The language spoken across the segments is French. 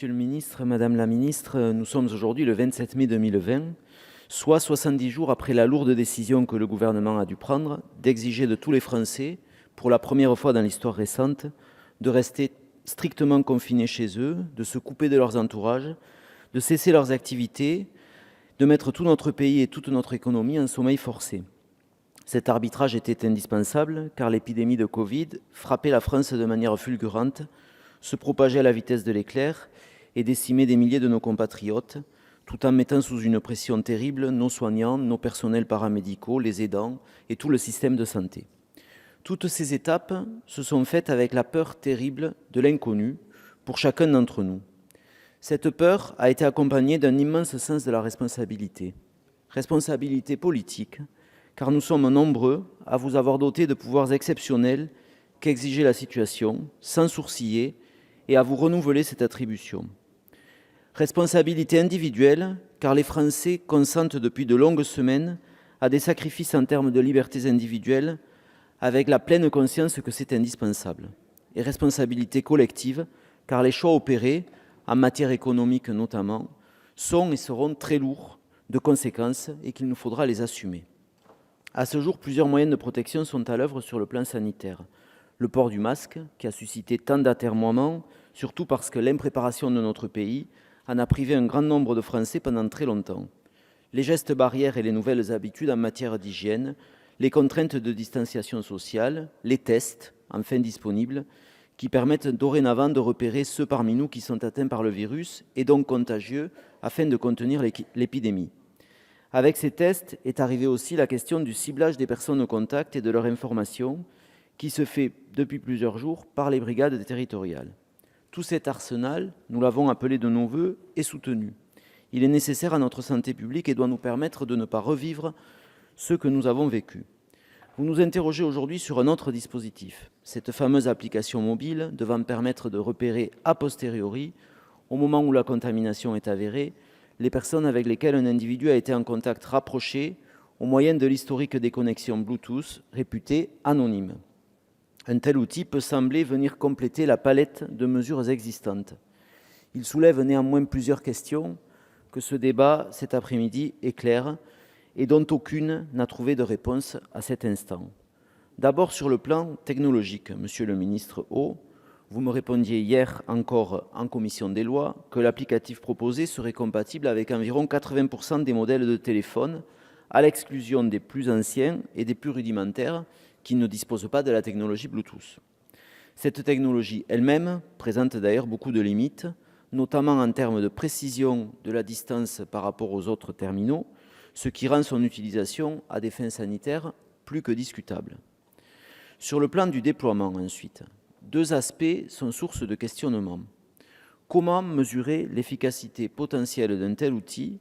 Monsieur le ministre, madame la ministre, nous sommes aujourd'hui le 27 mai 2020, soit 70 jours après la lourde décision que le gouvernement a dû prendre d'exiger de tous les Français, pour la première fois dans l'histoire récente, de rester strictement confinés chez eux, de se couper de leurs entourages, de cesser leurs activités, de mettre tout notre pays et toute notre économie en sommeil forcé. Cet arbitrage était indispensable car l'épidémie de Covid frappait la France de manière fulgurante, se propageait à la vitesse de l'éclair et décimait des milliers de nos compatriotes, tout en mettant sous une pression terrible nos soignants, nos personnels paramédicaux, les aidants et tout le système de santé. Toutes ces étapes se sont faites avec la peur terrible de l'inconnu pour chacun d'entre nous. Cette peur a été accompagnée d'un immense sens de la responsabilité. Responsabilité politique, car nous sommes nombreux à vous avoir doté de pouvoirs exceptionnels qu'exigeait la situation, sans sourciller, et à vous renouveler cette attribution. Responsabilité individuelle, car les Français consentent depuis de longues semaines à des sacrifices en termes de libertés individuelles, avec la pleine conscience que c'est indispensable. Et responsabilité collective, car les choix opérés, en matière économique notamment, sont et seront très lourds de conséquences et qu'il nous faudra les assumer. À ce jour, plusieurs moyens de protection sont à l'œuvre sur le plan sanitaire. Le port du masque, qui a suscité tant d'atermoiements, surtout parce que l'impréparation de notre pays en a privé un grand nombre de Français pendant très longtemps. Les gestes barrières et les nouvelles habitudes en matière d'hygiène, les contraintes de distanciation sociale, les tests, enfin disponibles, qui permettent dorénavant de repérer ceux parmi nous qui sont atteints par le virus et donc contagieux afin de contenir l'épidémie. Avec ces tests est arrivée aussi la question du ciblage des personnes au contact et de leur information, qui se fait depuis plusieurs jours par les brigades territoriales. Tout cet arsenal, nous l'avons appelé de nos voeux et soutenu. Il est nécessaire à notre santé publique et doit nous permettre de ne pas revivre ce que nous avons vécu. Vous nous interrogez aujourd'hui sur un autre dispositif, cette fameuse application mobile devant permettre de repérer a posteriori, au moment où la contamination est avérée, les personnes avec lesquelles un individu a été en contact rapproché au moyen de l'historique des connexions Bluetooth réputées anonymes. Un tel outil peut sembler venir compléter la palette de mesures existantes. Il soulève néanmoins plusieurs questions que ce débat cet après-midi éclaire et dont aucune n'a trouvé de réponse à cet instant. D'abord sur le plan technologique, Monsieur le ministre Au, vous me répondiez hier encore en commission des lois que l'applicatif proposé serait compatible avec environ 80% des modèles de téléphone, à l'exclusion des plus anciens et des plus rudimentaires qui ne disposent pas de la technologie Bluetooth. Cette technologie elle-même présente d'ailleurs beaucoup de limites, notamment en termes de précision de la distance par rapport aux autres terminaux, ce qui rend son utilisation à des fins sanitaires plus que discutable. Sur le plan du déploiement ensuite, deux aspects sont source de questionnement. Comment mesurer l'efficacité potentielle d'un tel outil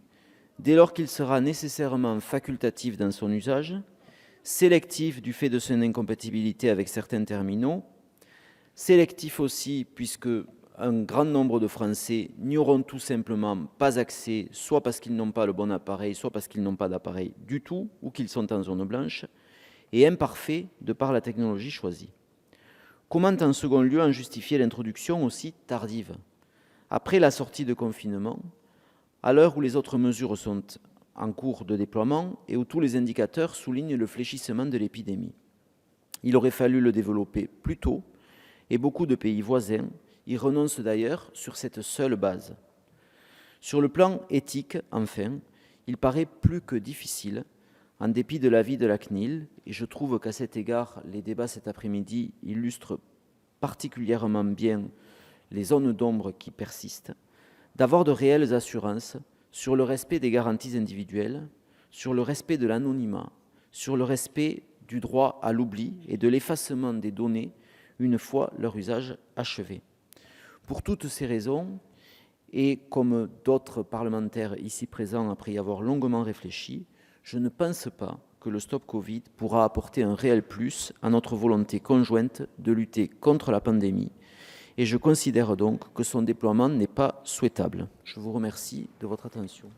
dès lors qu'il sera nécessairement facultatif dans son usage, sélectif du fait de son incompatibilité avec certains terminaux, sélectif aussi puisque un grand nombre de Français n'y auront tout simplement pas accès, soit parce qu'ils n'ont pas le bon appareil, soit parce qu'ils n'ont pas d'appareil du tout, ou qu'ils sont en zone blanche, et imparfait de par la technologie choisie. Comment, en second lieu, en justifier l'introduction aussi tardive, après la sortie de confinement, à l'heure où les autres mesures sont en cours de déploiement et où tous les indicateurs soulignent le fléchissement de l'épidémie? Il aurait fallu le développer plus tôt, et beaucoup de pays voisins y renoncent d'ailleurs sur cette seule base. Sur le plan éthique, enfin, il paraît plus que difficile, en dépit de l'avis de la CNIL, et je trouve qu'à cet égard, les débats cet après-midi illustrent particulièrement bien les zones d'ombre qui persistent, d'avoir de réelles assurances sur le respect des garanties individuelles, sur le respect de l'anonymat, sur le respect du droit à l'oubli et de l'effacement des données une fois leur usage achevé. Pour toutes ces raisons, et comme d'autres parlementaires ici présents après y avoir longuement réfléchi, je ne pense pas que le Stop Covid pourra apporter un réel plus à notre volonté conjointe de lutter contre la pandémie. Et je considère donc que son déploiement n'est pas souhaitable. Je vous remercie de votre attention.